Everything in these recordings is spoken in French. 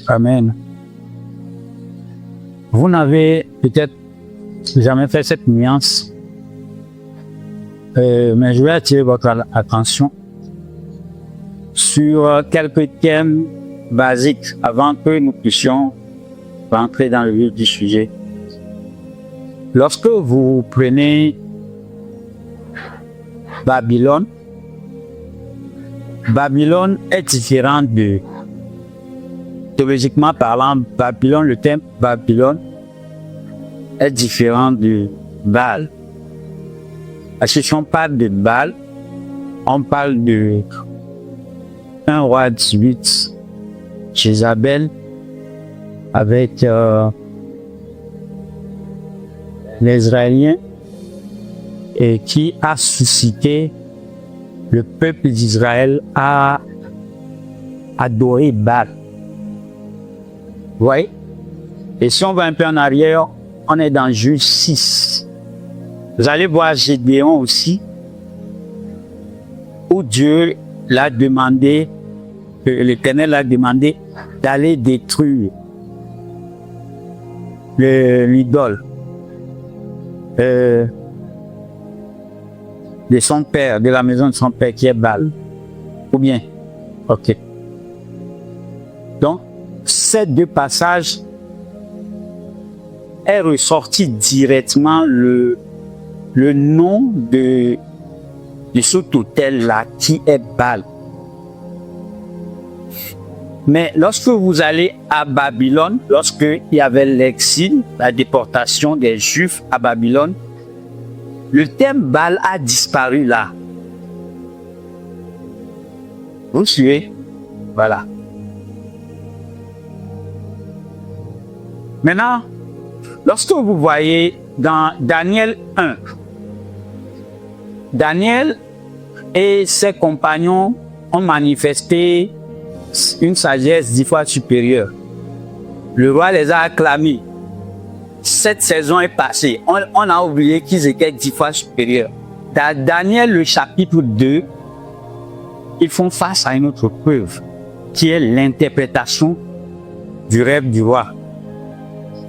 Amen. Vous n'avez peut-être jamais fait cette nuance, mais je vais attirer votre attention sur quelques thèmes basiques avant que nous puissions rentrer dans le vif du sujet. Lorsque vous prenez Babylone, Babylone est différent de, théologiquement parlant, Babylone, le thème Babylone est différent de Baal. Parce que si on parle de Baal, on parle de un roi 18, Jézabel, avec les Israéliens, et qui a suscité le peuple d'Israël à adorer Baal. Vous voyez? Et si on va un peu en arrière, on est dans Juge 6. Vous allez voir Gédéon aussi, où Dieu l'a demandé, l'Éternel l'a demandé d'aller détruire l'idole de son père, de la maison de son père qui est Baal. Ou bien? Ok. Donc, ces deux passages est ressorti directement le nom de cet autel-là qui est Baal. Mais lorsque vous allez à Babylone, lorsqu'il y avait l'exil, la déportation des Juifs à Babylone, le thème Baal a disparu là. Vous suivez? Voilà. Maintenant, lorsque vous voyez dans Daniel 1, Daniel et ses compagnons ont manifesté une sagesse 10 fois supérieure. Le roi les a acclamés. Cette saison est passée. On a oublié qu'ils étaient 10 fois supérieurs. Dans Daniel, le chapitre 2, ils font face à une autre preuve, qui est l'interprétation du rêve du roi.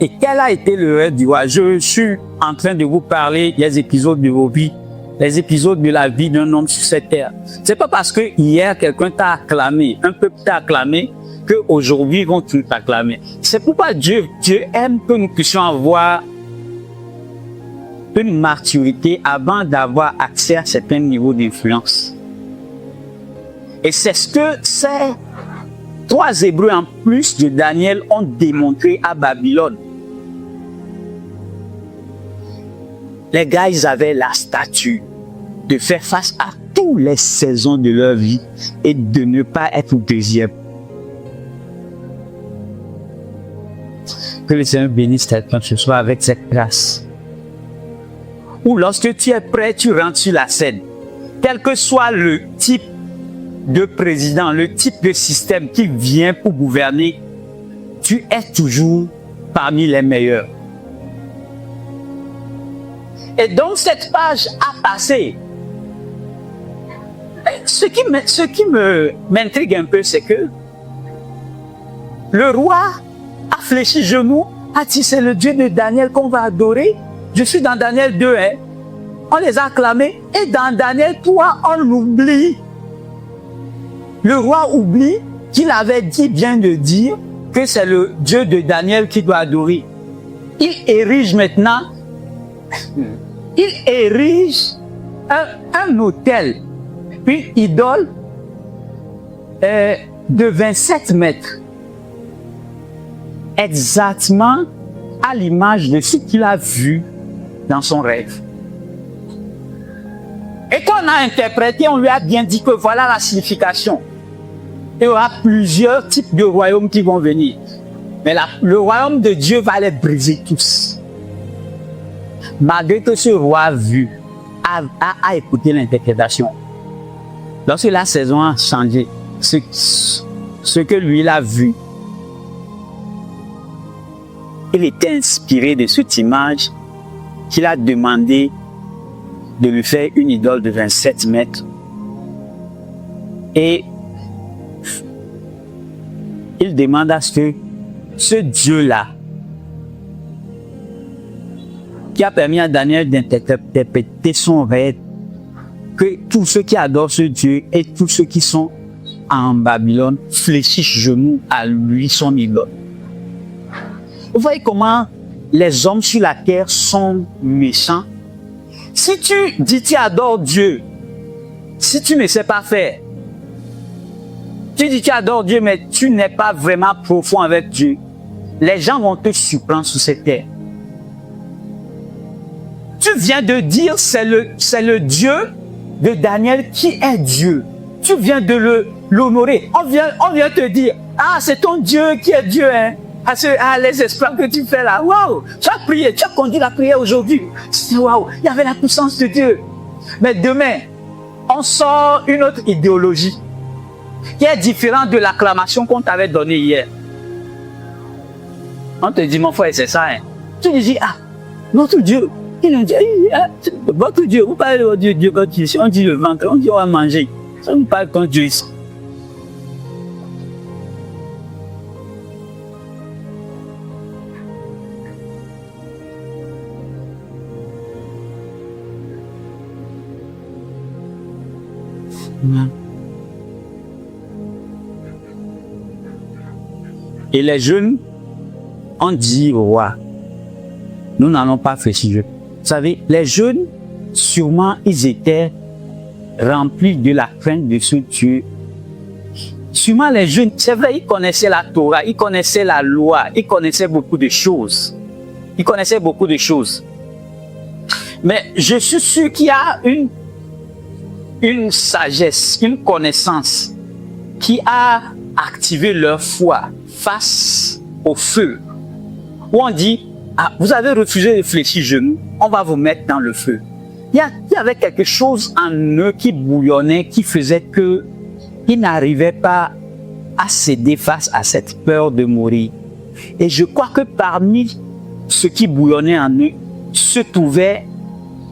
Et quel a été le rêve du roi? Je suis en train de vous parler des épisodes de vos vies, les épisodes de la vie d'un homme sur cette terre. C'est pas parce que hier quelqu'un t'a acclamé, un peuple t'a acclamé, qu'aujourd'hui ils vont tout t'acclamer. C'est pourquoi Dieu aime que nous puissions avoir une maturité avant d'avoir accès à certains niveaux d'influence. Et c'est ce que ces 3 Hébreux en plus de Daniel ont démontré à Babylone. Les gars, ils avaient la stature de faire face à toutes les saisons de leur vie et de ne pas être deuxième. Que le Seigneur bénisse quelqu'un ce soir avec cette grâce. Ou lorsque tu es prêt, tu rentres sur la scène. Quel que soit le type de président, le type de système qui vient pour gouverner, tu es toujours parmi les meilleurs. Et donc cette page a passé. Ce qui m'intrigue un peu, c'est que le roi a fléchi genou, a dit c'est le Dieu de Daniel qu'on va adorer. Je suis dans Daniel 2, hein. On les a acclamés. Et dans Daniel 3, on l'oublie. Le roi oublie qu'il avait dit, bien de dire, que c'est le Dieu de Daniel qui doit adorer. Il érige maintenant, un autel, une idole de 27 mètres. Exactement à l'image de ce qu'il a vu dans son rêve. Et quand on a interprété, on lui a bien dit que voilà la signification. Il y aura plusieurs types de royaumes qui vont venir. Mais le royaume de Dieu va les briser tous. Malgré que ce roi a vu, a écouté l'interprétation. Lorsque la saison a changé, ce que lui il a vu, il était inspiré de cette image qu'il a demandé de lui faire une idole de 27 mètres. Et il demande à ce que ce Dieu-là, qui a permis à Daniel d'interpréter son rêve, que tous ceux qui adorent ce Dieu et tous ceux qui sont en Babylone fléchissent genoux à lui, son idole. Vous voyez comment les hommes sur la terre sont méchants? Si tu dis tu adores Dieu, si tu ne sais pas faire, tu dis tu adores Dieu, mais tu n'es pas vraiment profond avec Dieu, les gens vont te surprendre sur cette terre. Tu viens de dire c'est le Dieu de Daniel qui est Dieu. Tu viens de l'honorer. On vient te dire, ah, c'est ton Dieu qui est Dieu, hein. Les espoirs que tu fais là. Waouh! Tu as prié, tu as conduit la prière aujourd'hui. Waouh! Il y avait la puissance de Dieu. Mais demain, on sort une autre idéologie qui est différente de l'acclamation qu'on t'avait donnée hier. On te dit, mon frère, c'est ça, hein. Tu te dis, ah, notre Dieu, il nous dit, votre Dieu, vous parlez de votre Dieu quand ici, on dit le ventre, on dit on va manger. Ça nous parle quand Dieu ici. Et les jeunes ont dit au roi, nous n'allons pas faire ce jeu. Vous savez, les jeunes, sûrement, ils étaient remplis de la crainte de ce Dieu. Sûrement, les jeunes, c'est vrai, ils connaissaient la Torah, ils connaissaient la loi, ils connaissaient beaucoup de choses. Ils connaissaient beaucoup de choses. Mais je suis sûr qu'il y a une sagesse, une connaissance qui a activé leur foi face au feu. Où on dit, ah, vous avez refusé de fléchir genoux, on va vous mettre dans le feu. Il y avait quelque chose en eux qui bouillonnait, qui faisait que ils n'arrivaient pas à céder face à cette peur de mourir. Et je crois que parmi ce qui bouillonnait en eux se trouvait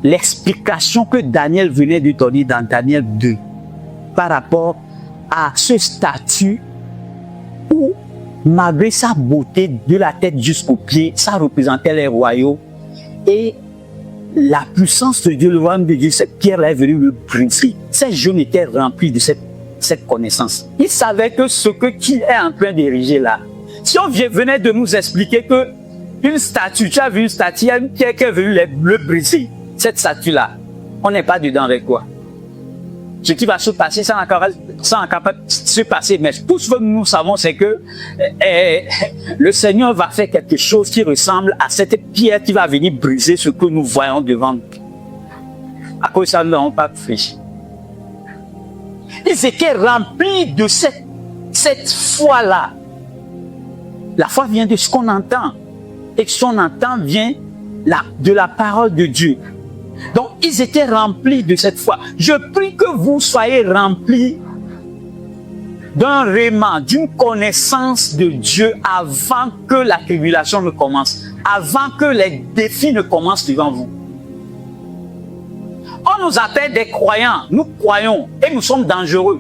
l'explication que Daniel venait de donner dans Daniel 2 par rapport à ce statut où, malgré sa beauté de la tête jusqu'aux pieds, ça représentait les royaumes et la puissance de Dieu, le royaume de Dieu, cette pierre-là est venue le briser. Ces jeunes étaient remplis de cette connaissance. Ils savaient que ce qui est en train d'ériger là, si on venait de nous expliquer que une statue, tu as vu une statue, il y a une pierre qui est venue le briser. Cette statue-là, on n'est pas dedans avec quoi. Ce qui va se passer, ça n'a qu'à se passer. Mais tout ce que nous savons, c'est que le Seigneur va faire quelque chose qui ressemble à cette pierre qui va venir briser ce que nous voyons devant nous. À cause de ça, nous n'avons pas réfléchi. Ils étaient remplis de cette foi-là. La foi vient de ce qu'on entend. Et ce qu'on entend vient de la parole de Dieu. Donc, ils étaient remplis de cette foi. Je prie que vous soyez remplis d'un réman, d'une connaissance de Dieu avant que la tribulation ne commence, avant que les défis ne commencent devant vous. On nous appelle des croyants, nous croyons et nous sommes dangereux.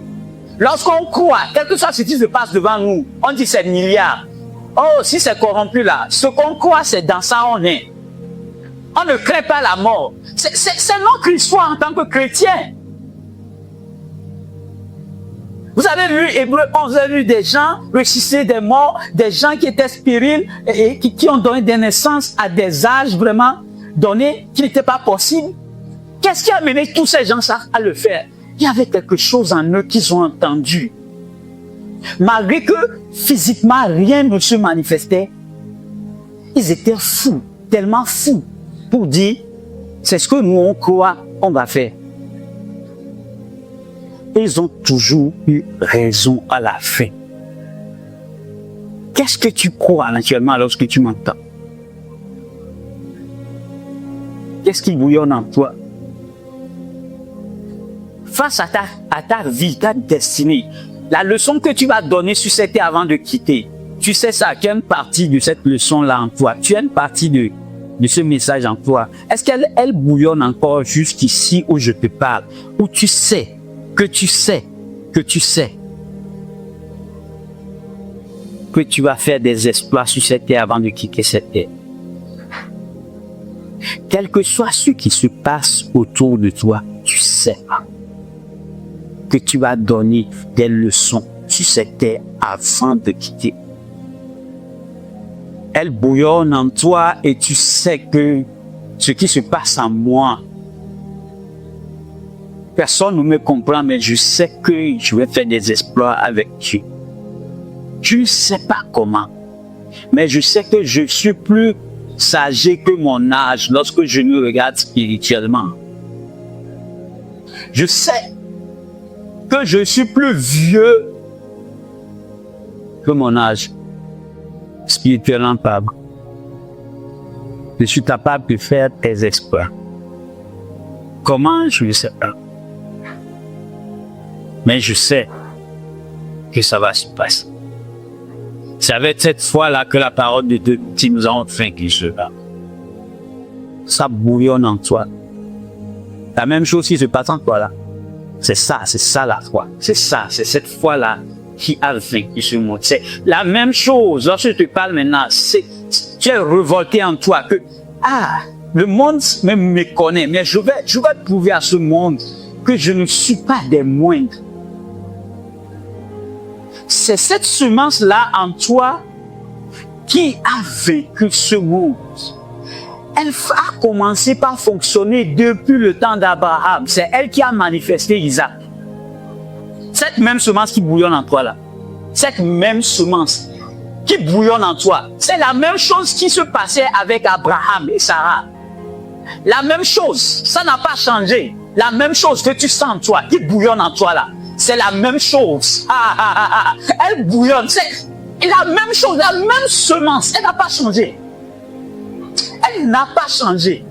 Lorsqu'on croit, quel que soit ce qui se passe devant nous, on dit c'est milliards. Oh, si c'est corrompu là, ce qu'on croit, c'est dans ça on est. On ne craint pas la mort. C'est notre histoire en tant que chrétien. Vous avez vu Hébreu 11, vous avez vu des gens ressusciter des morts, des gens qui étaient stériles et qui ont donné des naissances à des âges vraiment donnés qui n'étaient pas possibles. Qu'est-ce qui a mené tous ces gens à le faire? Il y avait quelque chose en eux qu'ils ont entendu. Malgré que physiquement rien ne se manifestait, ils étaient fous, tellement fous, pour dire, c'est ce que nous on croit, on va faire. Ils ont toujours eu raison à la fin. Qu'est-ce que tu crois naturellement lorsque tu m'entends? Qu'est-ce qui bouillonne en toi? Face à ta vie, ta destinée, la leçon que tu vas donner sur cette terre avant de quitter, tu sais ça, tu as une partie de cette leçon-là en toi, tu as une partie de ce message en toi. Est-ce qu'elle bouillonne encore jusqu'ici où je te parle, où tu sais que tu sais que tu sais? que tu vas faire des exploits sur cette terre avant de quitter cette terre. Quel que soit ce qui se passe autour de toi, tu sais que tu vas donner des leçons sur cette terre avant de quitter. Elle bouillonne en toi et tu sais que ce qui se passe en moi, personne ne me comprend, mais je sais que je vais faire des exploits avec Dieu. Je ne sais pas comment, mais je sais que je suis plus sage que mon âge lorsque je me regarde spirituellement. Je sais que je suis plus vieux que mon âge, spirituellement parlant. Je suis capable de faire des exploits. Comment? Je ne sais pas. Mais je sais que ça va se passer. C'est avec cette foi-là que la parole de Dieu dit, nous avons fait qu'il sera. Ça bouillonne en toi. La même chose qui se passe en toi là. C'est ça la foi. C'est ça, c'est cette foi-là qui a vaincu ce monde. C'est la même chose. Lorsque je te parle maintenant, tu es révolté en toi que, le monde me connaît, mais je vais prouver à ce monde que je ne suis pas des moindres. C'est cette semence-là en toi qui a vécu ce monde. Elle a commencé par fonctionner depuis le temps d'Abraham. C'est elle qui a manifesté Isaac. Cette même semence qui bouillonne en toi là, cette même semence qui bouillonne en toi, c'est la même chose qui se passait avec Abraham et Sarah. La même chose, ça n'a pas changé. La même chose que tu sens en toi, qui bouillonne en toi là, c'est la même chose. Elle bouillonne, c'est la même chose, la même semence, elle n'a pas changé. Elle n'a pas changé.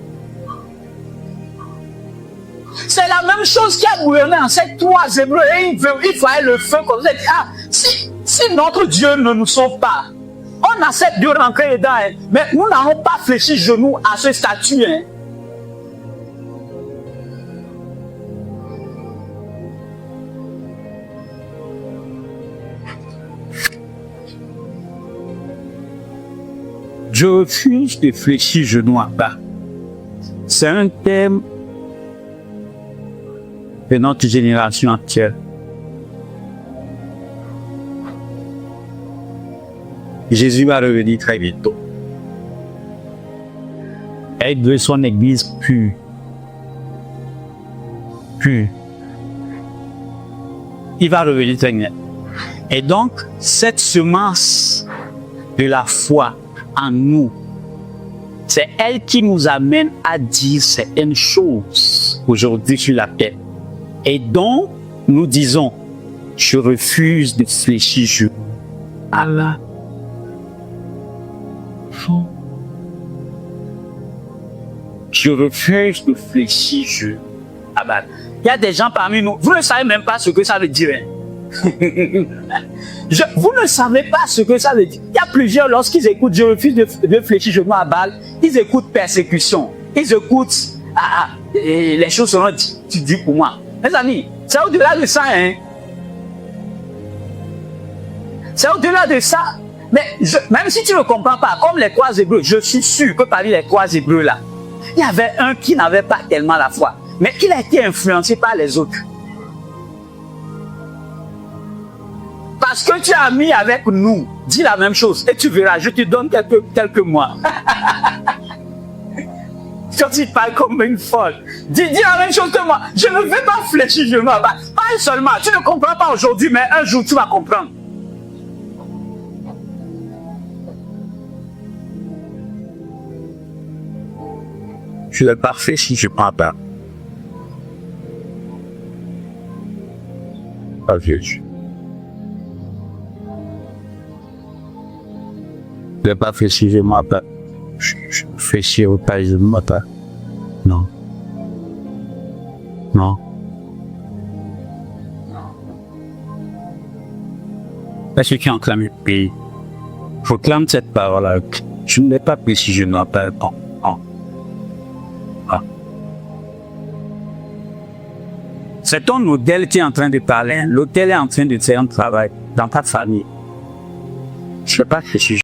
C'est la même chose qui a bouillonné en ces trois Hébreux. Et il fallait le feu comme ça. Si notre Dieu ne nous sauve pas, on accepte de rentrer dedans. Hein, mais nous n'allons pas fléchir genoux à ce statut. Hein. Je refuse de fléchir genoux à bas. C'est un thème de notre génération actuelle. Jésus va revenir très bientôt. Et il veut son église pure. Pure. Il va revenir très bientôt. Et donc, cette semence de la foi en nous, c'est elle qui nous amène à dire certaines choses aujourd'hui sur la terre. Et donc, nous disons, je refuse de fléchir genoux à la foi. Je refuse de fléchir genoux à la foi. Il y a des gens parmi nous, vous ne savez même pas ce que ça veut dire. Hein? Vous ne savez pas ce que ça veut dire. Il y a plusieurs, lorsqu'ils écoutent je refuse de fléchir genoux à balle, ils écoutent persécution, ils écoutent les choses seront dites pour moi. Mes amis, c'est au-delà de ça. Hein? C'est au-delà de ça. Mais même si tu ne comprends pas, comme les trois Hébreux, je suis sûr que parmi les trois Hébreux là, il y avait un qui n'avait pas tellement la foi, mais il a été influencé par les autres. Parce que tu as mis avec nous, dis la même chose et tu verras, je te donne quelques mois. Quand tu parles comme une folle, dis la même chose que moi. Je ne vais pas fléchir genoux à bas. Pas seulement, tu ne comprends pas aujourd'hui, mais un jour tu vas comprendre. Je ne vais pas fléchir genoux à bas. Pas vieux. Je ne vais pas fléchir genoux à bas. Je fléchis au pas genoux à bas. Non. Non. Parce que qui enclame le pays, proclame cette parole-là. Je ne vais pas fléchir genoux à bas. Non. Non. Ah. C'est ton modèle qui est en train de parler. L'hôtel est en train de faire un travail dans ta famille. Je sais pas si